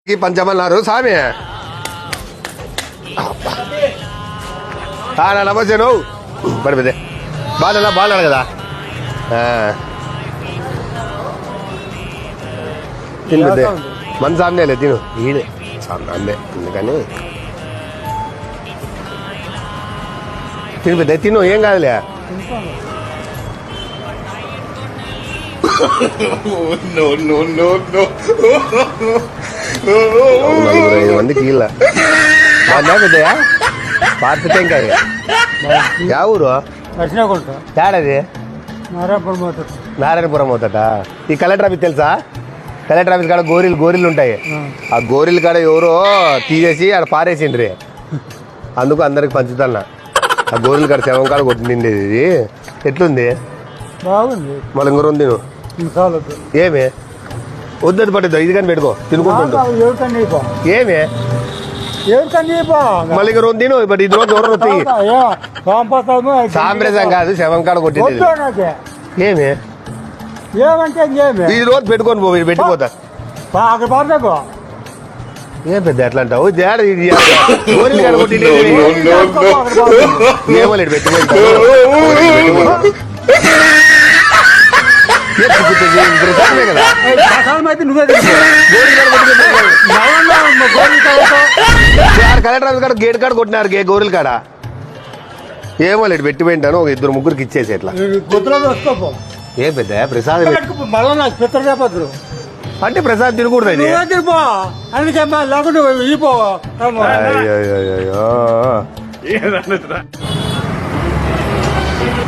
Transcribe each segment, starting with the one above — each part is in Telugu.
పంచమన్నారు స్వామి. నమస్తే. నువ్వు పడిపోతే బాగున్నాడు కదా. తినదే మన సామ్నేలే తిను ఈడే అందే అందుకని తినిపోతే తిను ఏం కాదులే. 4-5 మందికి వీళ్ళ పెద్దయా పార్టీ టెంకాయ. యా ఊరు తేడాది? నారాయణపురం అవుతాట. ఈ కలెక్టర్ ఆఫీస్ తెలుసా? కలెక్టర్ ఆఫీస్ కాడ గోరీలు ఉంటాయి. ఆ గోరీలు కాడ ఎవరో తీసేసి ఆడ పారేసిండ్రి. అందుకు అందరికి పంచుతాను. ఆ గోరీలు కాడ శవం కాడ కొట్టింది. ఇది ఎట్లుంది? బాగుంది. మళ్ళీ ఇంకో రెండు తిను. ఏమి వద్దు పట్టద్దు ఇది కానీ పెట్టుకో తినుకుంటుంటా. ఏమి మళ్ళీ ఇంక రెండు తిను. బట్ ఇది రోజు ఎవరు వస్తాయి సాంప్రదాయం కాదు. శవం కాడ కొట్టింది. ఏమి ఈ రోజు పెట్టుకొని పో పెట్టిపోతా. ఏం పెద్ద ఎట్లా అంటావు? ఏమో లేడు పెట్టిపోతా. కలెక్టర్ ఆఫీస్ కాడ గేట్ కాడ కొట్టినారు గోరీల కాడ. ఏమో లేడు పెట్టిపోయింటాను. ఒక 2-3 ఇచ్చేసి ఎట్లా ఏం పెద్ద ప్రసాదం అంటే ప్రసాద్ తినకూడదు. అది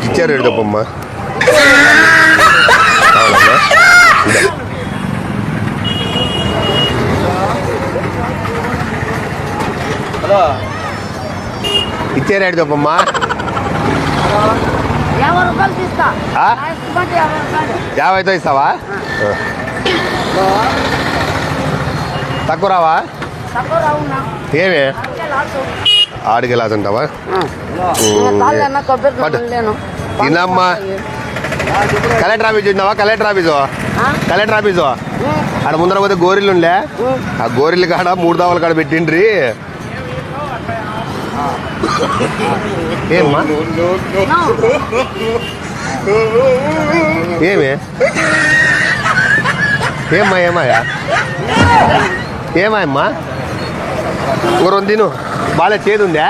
ఇచ్చారు ఎడుకప్పమ్మ. ఇచ్చారు ఎడుకప్పమ్మ. 50తో ఇస్తావా? తక్కువ రావా? ఏమి ఆడికి లాస్ ఉంటావా? తినమ్మా. కలెక్టర్ ఆఫీస్ చూసినావా? కలెక్టర్ ఆఫీసు ఆడ ముందర పోతే గోరీలు ఉండే. ఆ గోరీలు కాడ 3 దావల కాడ పెట్టిండ్రి. ఏమ్మా ఏమాయా ఏమాయమ్మా? ఇంకో రెండు తిను. బాగా చేదు ఉందా?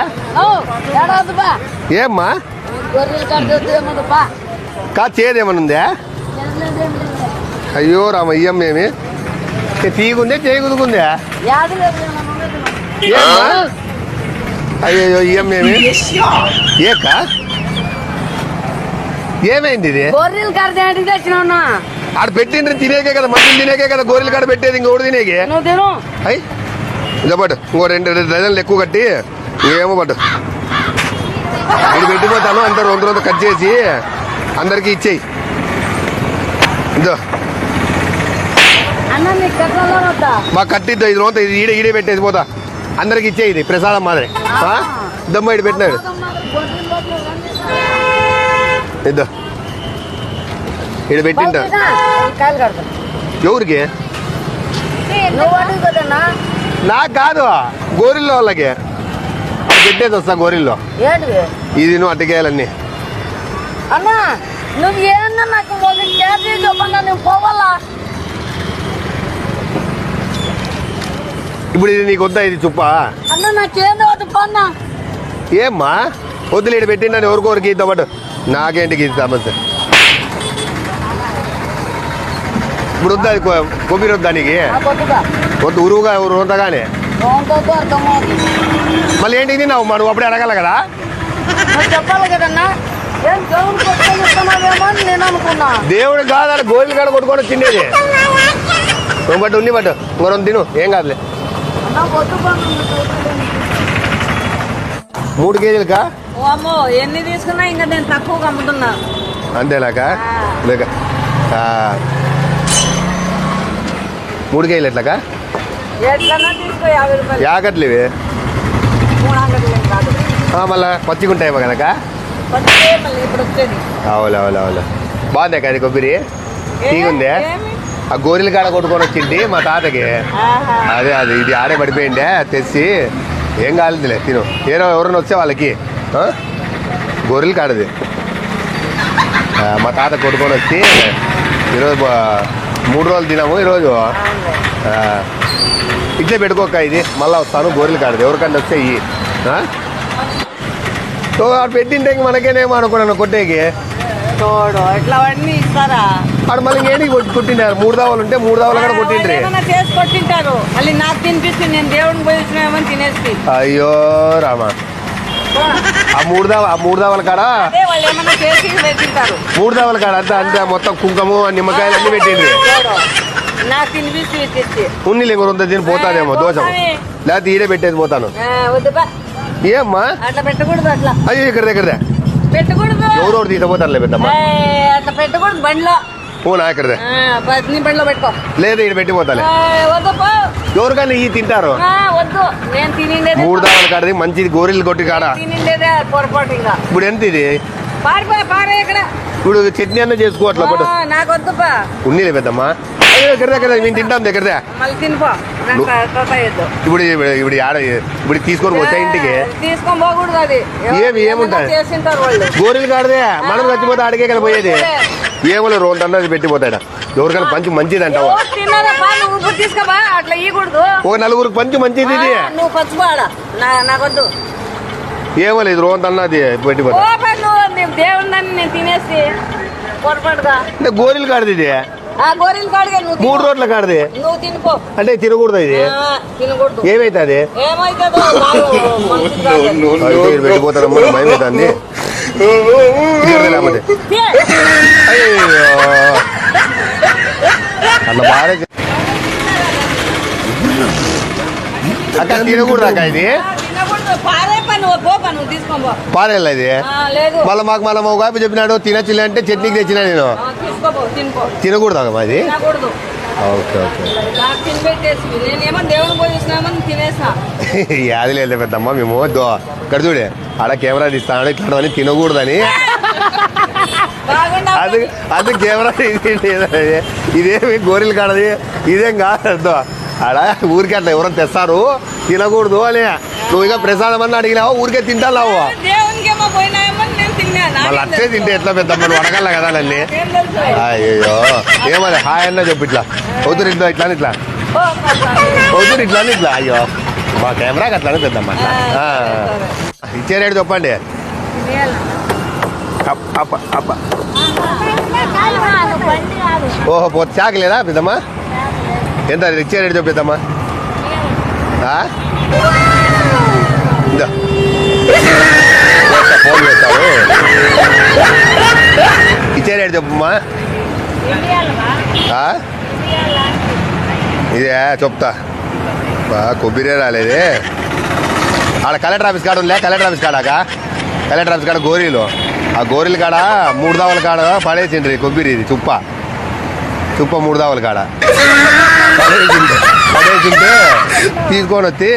ఏమ్మా చేదేమన్నా ఉందా? అయ్యో రామ ఇయ్యమ్మేమి తీగుందే చేయి కుదుకుందా? అయ్యో ఇయ్యమ్మేమి ఏక ఏమైంది? ఇది ఆడ పెట్టిండ్రి తినేకే కదా, మనుషులు తినేకే కదా గోరీలు కాడ పెట్టేది. ఇంకోటి తినేకి అయ్యి ఇదో పట్టు. ఇంకో 2 డజన్లు ఎక్కువ కట్టి ఏమో పట్టు. ఇది పెట్టిపోతాను. అంతా 2 కట్ చేసి అందరికి ఇచ్చేయి. ఇదో మా కట్టిద్దో 5 రోజులు ఇది ఈడే పెట్టేసి పోతా. అందరికి ఇచ్చేయి. ఇది ప్రసాదం మాదిరి దమ్మ ఇటు పెట్టినాడు. ఇద్దో ఇటు పెట్టింటా. ఎవరికి? నాకు కాదు, గోరిల్లో వాళ్ళకి పెట్టేది వస్తా. గోరిల్లో ఇది నువ్వు అట్టకేయాలన్నీ. ఇప్పుడు ఇది నీకు వద్దా? ఇది చుప్ప ఏమ్మా వద్దులు ఇటు పెట్టిండని ఎవరికొరికి ఇద్దా పట్టు. నాకేంటికి ఇది సమస్య? ఇప్పుడు వద్దా? కొబ్బరి వద్దా నీకు? వద్దు ఉరువుగా ఉరువుతాగానే. మళ్ళీ ఏంటి తిన్నావు? నువ్వు అప్పుడే అడగాల కదా. దేవుడు కాదు గోళ్ళు కాడ కొట్టుకొని తినేది. నువ్వు బట్టు ఉన్ని పట్టు. ఇంకో 2 తిను ఏం కాదులే. 3 కేజీలకా? ఎన్ని తీసుకున్నా ఇంకా నేను తక్కువ అమ్ముతున్నా. అంతేలాక 3 కేజీలు ఎట్లాకా? యాగట్లు ఇవి మళ్ళా పచ్చిగా ఉంటాయేమో కనుక. అవులే బాగుందే కదా కొబ్బరి? తీగుందే? ఆ గోరీల కాడ కొట్టుకొని వచ్చింది మా తాతకి. ఆహా. అదే అది ఇది ఆడే పడిపోయిండే తెచ్చి ఏం కాలేదులే తిను. ఎవరైనా వచ్చే వాళ్ళకి గొర్రెలు కాడది మా తాత కొట్టుకొని వచ్చి ఈరోజు 3 రోజులు తినాము ఈరోజు. ఇట్లే పెట్టుకోక ఇది మళ్ళీ వస్తాను గొర్రెలు కాడది ఎవరికన్నా వస్తే ఇవి పెట్టింటే ఇంక మనకేనేమో అనుకున్నాను కొట్టేకి. చూడు ఇట్లా అవన్నీ ఇస్తారా? అక్కడ మళ్ళీ ఏడికి కొట్టిండారు 3 దావలు ఉంటే 3 దావలు కూడా కొట్టిండ్రి. ఏమన్నా చేసి కొట్టింటారు మళ్ళీ నాకు తినిపిస్తే నేను దేవుడిని పోయిస్తున్నామని తినేసి. అయ్యో రామా ఆ 3 దావల కాడ అదే వాళ్ళు ఏమన్నా చేసి పెట్టింటారు. 3 దావల కాడ అంతా మొత్తం కుంకుమ నిమ్మకాయలు అన్ని పెట్టిండ్రి. చూడు నాకు తినిపిస్తే తెచ్చి ఉన్నిలే ఇంకొంత తిని పోతాదేమో దోశ లేకపోతే ఈడే పెట్టేది పోతాను. వద్దుపా ఏమ్మా అట్లా పెట్టకూడదు. అట్లా అయ్యో ఇక్కడదే పెట్టకూడదు. ఎవరోడు తీసుకుపోతారులే పెద్దమ్మా. అట్లా పెట్టకూడదు బండిలో. పోనా ఇక్కడదే నీ బండిలో పెట్టుకో. లేదా ఇక్కడ పెట్టిపోతాలే. వద్దుపా ఎవరికైనా ఈ తింటారు. వద్దు నేను తినిండేది 3 దావల కాడది మంచిది గోరీలు కొట్టి కాడ. తినిండేదే పొరపాటు. ఇంకా ఇప్పుడు ఎంత ఇది పారే ఇక్కడ. ఇప్పుడు చట్నీ అన్న చేసుకోవట్లే పట్టు నాకు వద్దుపా. ఉన్నిలే పెద్దమ్మా. దగ్గర మేము తింటాం దగ్గరదే. మళ్ళీ తినిపో. ఇప్పుడు ఇప్పుడు ఆడ ఇప్పుడు తీసుకొని వచ్చా ఇంటికి తీసుకొని పోకూడదు. అది ఏముంటాయి చేసింటారు వాళ్ళు. గోరీలు కాడదే మనం చచ్చిపోతే ఆడికే కదా పోయేది. ఏమో రోజు అన్నది పెట్టిపోతాడా ఎవరికైనా పంచి మంచిది అంటావా? తీసుకోబా అట్లా ఇవ్వకూడదు. ఒక 4 పంచి మంచిది ఇది. నువ్వు పచ్చిపోడా నాకొద్దు. ఏమో లేదు రోజు అన్నది పెట్టిపోతా. నువ్వు దేవుని నేను తినేసి పొరపాటుగా అంటే గోరీలు కాడది ఇది. గోరీలు కాడుగా నువ్వు 3 రోజుల కాడది. నువ్వు తినుకో. అంటే తినకూడదు ఇది. తినకూడదు. ఏమైతుంది ఏమైతుందో పెట్టిపోతారమ్మా భయం అవుతుంది. లేకపోతే అయ్యో అట్లా బాగా అక్క తినకూడదు అక్క ఇది. పారేలా ఇది మళ్ళీ మాకు మళ్ళీ మా కాపీ చెప్పినాడు తినచ్చులే అంటే చట్నీకి తెచ్చినా నేను. తినకూడదు అక్క మాది. ఓకే ఓకే అది లేదు పెద్దమ్మ మేము ఇక్కడ చూడే ఆడ కెమెరా తీస్తాడు ఇట్లాంటివన్నీ తినకూడదని. అది కెమెరా ఇదేమి గోరీలు కాడది ఇదేం కాదు. ఆడ ఊరికే అట్లా ఎవరైనా తెస్తారు తినకూడదు అని. నువ్వు ఇక ప్రసాదం అన్న అడిగినావు ఊరికే తింటావు. మళ్ళీ అట్లే తింటే ఎట్లా పెద్దమ్మ నువ్వు అడగల కదా నన్ను. అయ్యో ఏమది హాయ్ అన్న చెప్పు ఇట్లా వద్దురు ఇట్లా ఇట్లా ఇట్లా వద్దురు ఇట్లా ఇట్లా. అయ్యో మా కెమెరాకి అట్లానే పెద్దమ్మ. ఇచ్చే రేటు చెప్పండి. ఓహో పోతే చాకలేదా పెద్దమ్మా? ఎంత ఇచ్చే రేటు చెప్పేద్దమ్మా? ఫోన్ చేస్తావు ఇచ్చే రేటు చెప్పమ్మా. ఇదే చెప్తా కొబ్బరి రాలేదే. ఆడ కలెక్టర్ ఆఫీస్ కాడ ఉందిలే. కలెక్టర్ ఆఫీస్ కాడాక కలెక్టర్ ఆఫీస్ కాడ గోరీలు ఆ గోరీల కాడ 3 దావల కాడ పడేసిండ్రి కొబ్బరి. ఇది చుప్ప 3 దావల కాడ పడేసింటే తీసుకొని వచ్చి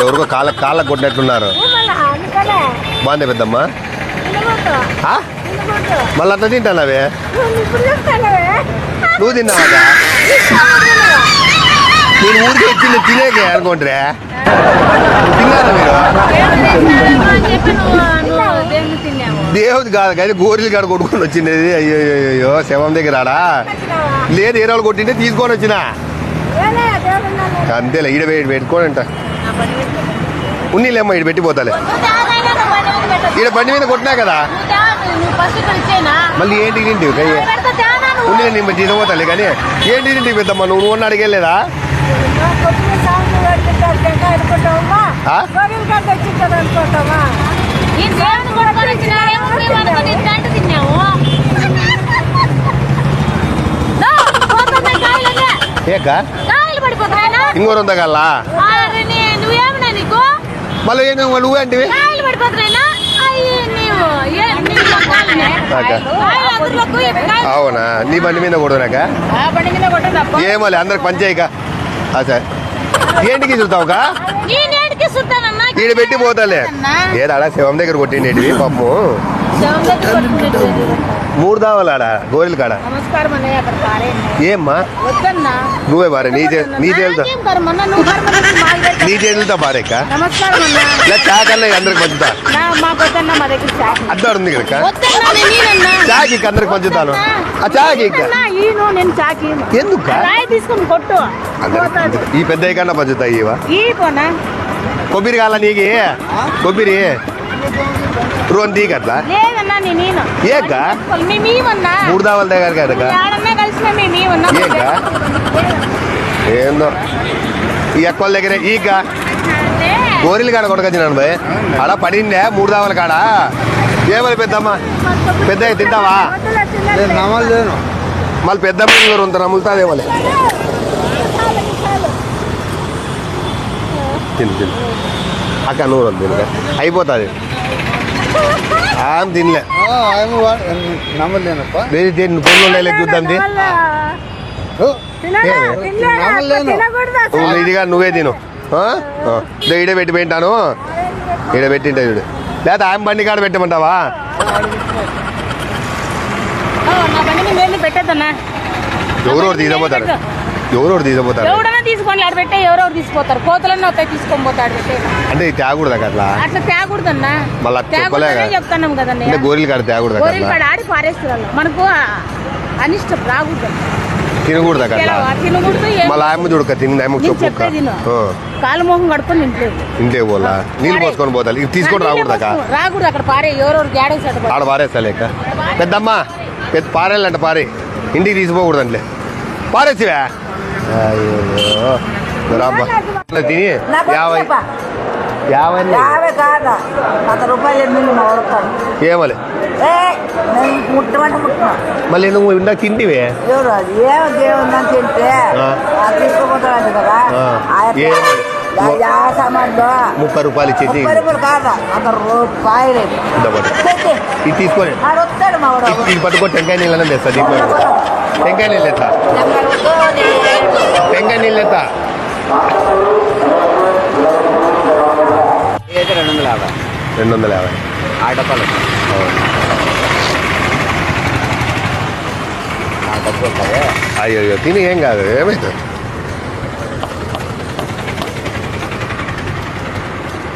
ఎవరికో కాళ్ళకు కొట్టినట్లున్నారు. బాగుంది పెద్దమ్మా. మళ్ళీ అట్లా తింటానవే నువ్వు తిన్నావా? నేను ఊరికి వచ్చింది తినేకే అనుకుంటే తిన్నారా మీరు? దేవుడి కాదు కానీ గోరీలు కాడ కొట్టుకొని వచ్చింది. అయ్యో అయ్యో శవం దగ్గర ఆడా లేదు ఏ రోజులు కొట్టింటే తీసుకొని వచ్చిన అంతేలే. ఈడ పెట్టుకోని అంట ఉన్నీలేమ్మా ఈడ పెట్టిపోతాలే. ఈడ బండి మీద కొట్టినా కదా మళ్ళీ ఏంటి తింటివి కయ్యే ఉన్నీలే నేను తినబోతాలే. కానీ ఏంటి తింటివి పెద్దమ్మా నువ్వు ఉన్న అడిగేలేదా? ఏక ఇంకో రొంత కల్లా మళ్ళీ నువ్వే అంటే అవునా? నీ బండి మీద కొడునాక ఏమోలే అందరికి పంచాయిక సార్ ఏంటికి చూస్తావుగా ఈడ పెట్టి పోతాలే. ఏదాడా శవం దగ్గర కొట్టిండేటివి పాపము మూడు దావాలు ఆడ గోరీల కాడ నమస్కారం అన్నయ్య అక్కడ పారేయండి ఏమ్మా వద్దన్నా నువ్వే బారే నీ చేతులతో నాకేం కర్మన్నా, నువ్వు కర్మ మాకు పెట్టు. నీ చేతులతో బారేక నమస్కారం అన్నా ఇలా చాకన్నా అందరికి పంచుతా మాకు వద్దన్నా మా దగ్గర చాకు అద్దాడు ఉంది కనుక వద్దన్నా నేనన్నా చాకి అందరికి పంచుతాను ఆ చాకి వద్దన్నా, ఈను నేను చాకి ఎందుకు రాయి తీసుకొని కొట్టు పోతాడు. ఈ పెద్ద కన్నా పంచుతా ఇవా ఈ పోనా కొబ్బరి కాల నీకు కొబ్బరి రోన్ తీగట్లా లేదన్నా నేను ఏక? మేమన్నా మూడు దావాల దగ్గర కనుక ఏడన్నా కలిసిన మేమన్నా ఏక? ఏందో ఈ ఎక్కువ దగ్గర ఈక గోరీలు కాడ కొట్టుకొచ్చినాను భయ్ ఆడ పడిందే మూడు దావల కాడ ఏమని పెద్దమ్మ పెద్ద తింటావా మళ్ళీ పెద్ద పిల్లలు రొంత నమ్ములుతాదేమోలే తిను తిను అక్క నూరు వద్దు తినక అయిపోతుంది ఆమె తినలే నమ్మలేనప్ప తిని పొన్ను ఉండే చూద్దాం ఇదిగా నువ్వే తిను ఈడ పెట్టి పెట్టాను ఈడ పెట్టింటా చూడు లేదా ఆమె బండి కాడ పెట్టమంటావా నా బండి మీద పెట్టద్దన్నా ఎవరెవరు తీసుకుపోతారు ఎవరెవరు తీసుకుపోతారు ఎవడన్నా తీసుకొని ఆడ పెట్టే ఎవరెవరు తీసుకుపోతారు కోతలన్నీ వస్తాయి తీసుకొని పోతాడు పెట్టే అంటే ఇది తేగకూడదా అట్లా అట్లా తేకూడదన్నా మళ్ళీ చెప్పలే తేకూడదనే చెప్తున్నాం అంటే కదన్నా గోరీలు కాడ తేగకూడదా గోరీలు అట్లా కాడ ఆడి పారేస్తారు మనకు అనిష్టం రాకూడదు తినకూడదా అట్లా తినకూడదు మళ్ళీ ఆమె చూడక తిని ఆమె నేను చెప్పు చెప్పేది కాలు మొహం కడుకొని ఇంట్లో ఇంటే పోలా నీళ్ళు పోసుకొని పోతారు ఇది తీసుకొని రాకూడదాక రాకూడదు అక్కడ పారే ఎవరెవరు జాడేసాడు ఆడ పారేస్తా లేక పెద్దమ్మ పెద్ద పారేయాలంట పారే ఇంటికి తీసిపోకూడదంటే పారేసివా అయ్యో రాబ్బా తిని యాభై యాభై కాదా 100 రూపాయలు ఎన్ని వాడతాను ఏమలే ముట్టమంటే ముట్టున్నా మళ్ళీ నువ్వు ఇందాక తింటివే ఎవరు అది ఏముందని తింటే తీసుకోపోతాడు కదా ఏమలే సామాన్లు 30 రూపాయలు ఇచ్చేసి 30 రూపాయలు కాదా 100 రూపాయలు ఇది తీసుకొని వస్తాడు మా వాడు ఇది పట్టుకో టెంకాయ నీళ్ళనే తెస్తా దీంట్లో టెంకాయ నీళ్ళు ఎత్తా టెంకాయ నీళ్ళు ఎత్తా 250 ఆటపాలు అయ్యో తిని ఏం కాదు ఏమైతుంది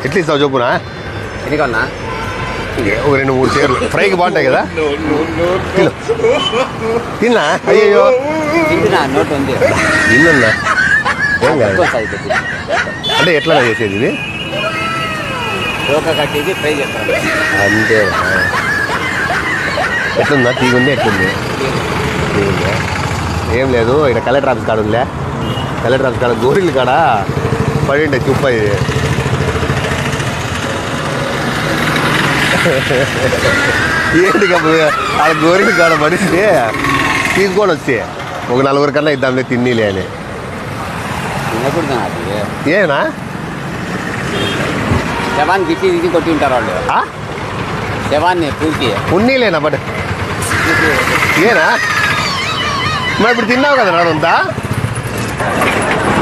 ఎట్లా ఇస్తావు చెప్పునా ఎన్నికన్నా ఒక 2-3 చీరలు ఫ్రైకి బాగుంటాయి కదా తిను తిన్నా అయ్యో తింటున్నా నోట్ ఉంది తిన్నా ఏం కాదు అంటే ఎట్లా చేసేది ఇది రోక కట్టేది ఫ్రై చేస్తాను అంతే ఎట్లుందా తీగుంది ఎట్లుంది తీగుందా ఏం లేదు ఇక్కడ కలెక్టర్ ఆఫీస్ కాడ ఉందిలే కలెక్టర్ ఆఫీస్ కాడ గోరీలు కాడ పడిండే చుప్ప ఇది ఏంటి ఆ గోరీలు కాడ పడిస్తే తీసుకొని వస్తే ఒక 4 కన్నా ఇద్దాంలే తిన్నీలే అని తినకూడదు ఏనా శవాన్ని తిట్టి తిట్టి కొట్టి ఉంటారు వాళ్ళు శవాన్ని పూర్తి ఉన్నీలేనా బట్ ఏనా మరి ఇప్పుడు తిన్నావు కదా నాదంతా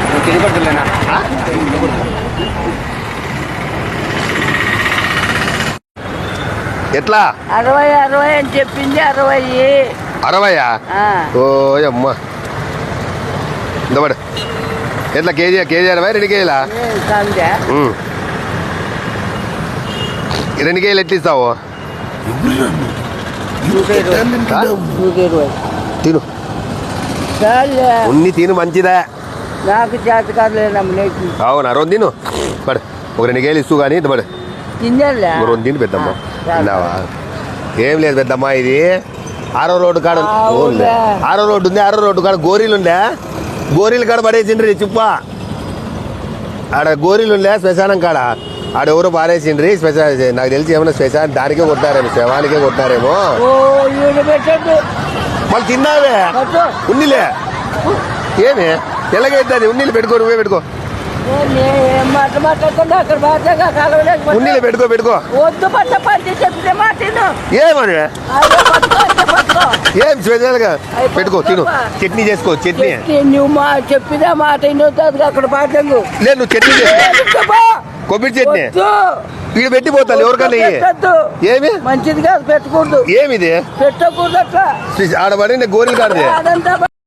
నువ్వు తినకూడదులేనా ఎట్లా 60 అని చెప్పింది 60 ఓ అమ్మ ఇంతబడు ఎట్లా కేజీ 60 2 కేజీలా 2 కేజీలు ఎట్లా ఇస్తావు తిను ఉన్ని తిను మంచిదా నాకు చేత కాదులేనమ్మ అవునా 2 తిను పడు ఒక 2 కేజీలు ఇస్తూ కానీ ఇంతబడు తిందేలే 2 తిను పెద్దమ్మ తిన్నావా ఏం లేదు పెద్దమ్మ ఇది 6వ రోడ్డు కాడ 6వ రోడ్డు ఉంది 6వ రోడ్డు కాడ గోరీలు ఉండే గోరీలు కాడ పడేసిండ్రి చుప్ప ఆడ గోరీలు ఉండే శ్మశానం కాడ ఆడెవరు పారేసిండ్రి శ్మశానం నాకు తెలిసి ఏమైనా శ్మశానం దానికే కొట్టారేమో శవానికే కొట్టారేమో మళ్ళీ తిన్నావే ఉన్నిలే ఏమి ఎలాగైతుంది ఉన్నీళ్ళు పెట్టుకో నువ్వే పెట్టుకో ఉన్నీళ్ళు పెట్టుకో వద్దు పట్ట పంచి చెప్తే మాట ఏమని ఏం స్పెషల్గా పెట్టుకో తిను చట్నీ చేసుకో చట్నీ నువ్వు మా చెప్పినా మాట వినొద్దు అక్కడ పాటలు లేదు నువ్వు చట్నీ చేసుకో కొబ్బరి చట్నీ వీడు పెట్టిపోతాను ఎవరికన్నా ఇయ్యి. పెట్టద్దు. ఏమి మంచిది కాదు, పెట్టకూడదు, ఏమిది పెట్టకూడదు అట్లా ఆడబడి గోరీలు కాడది అదంతా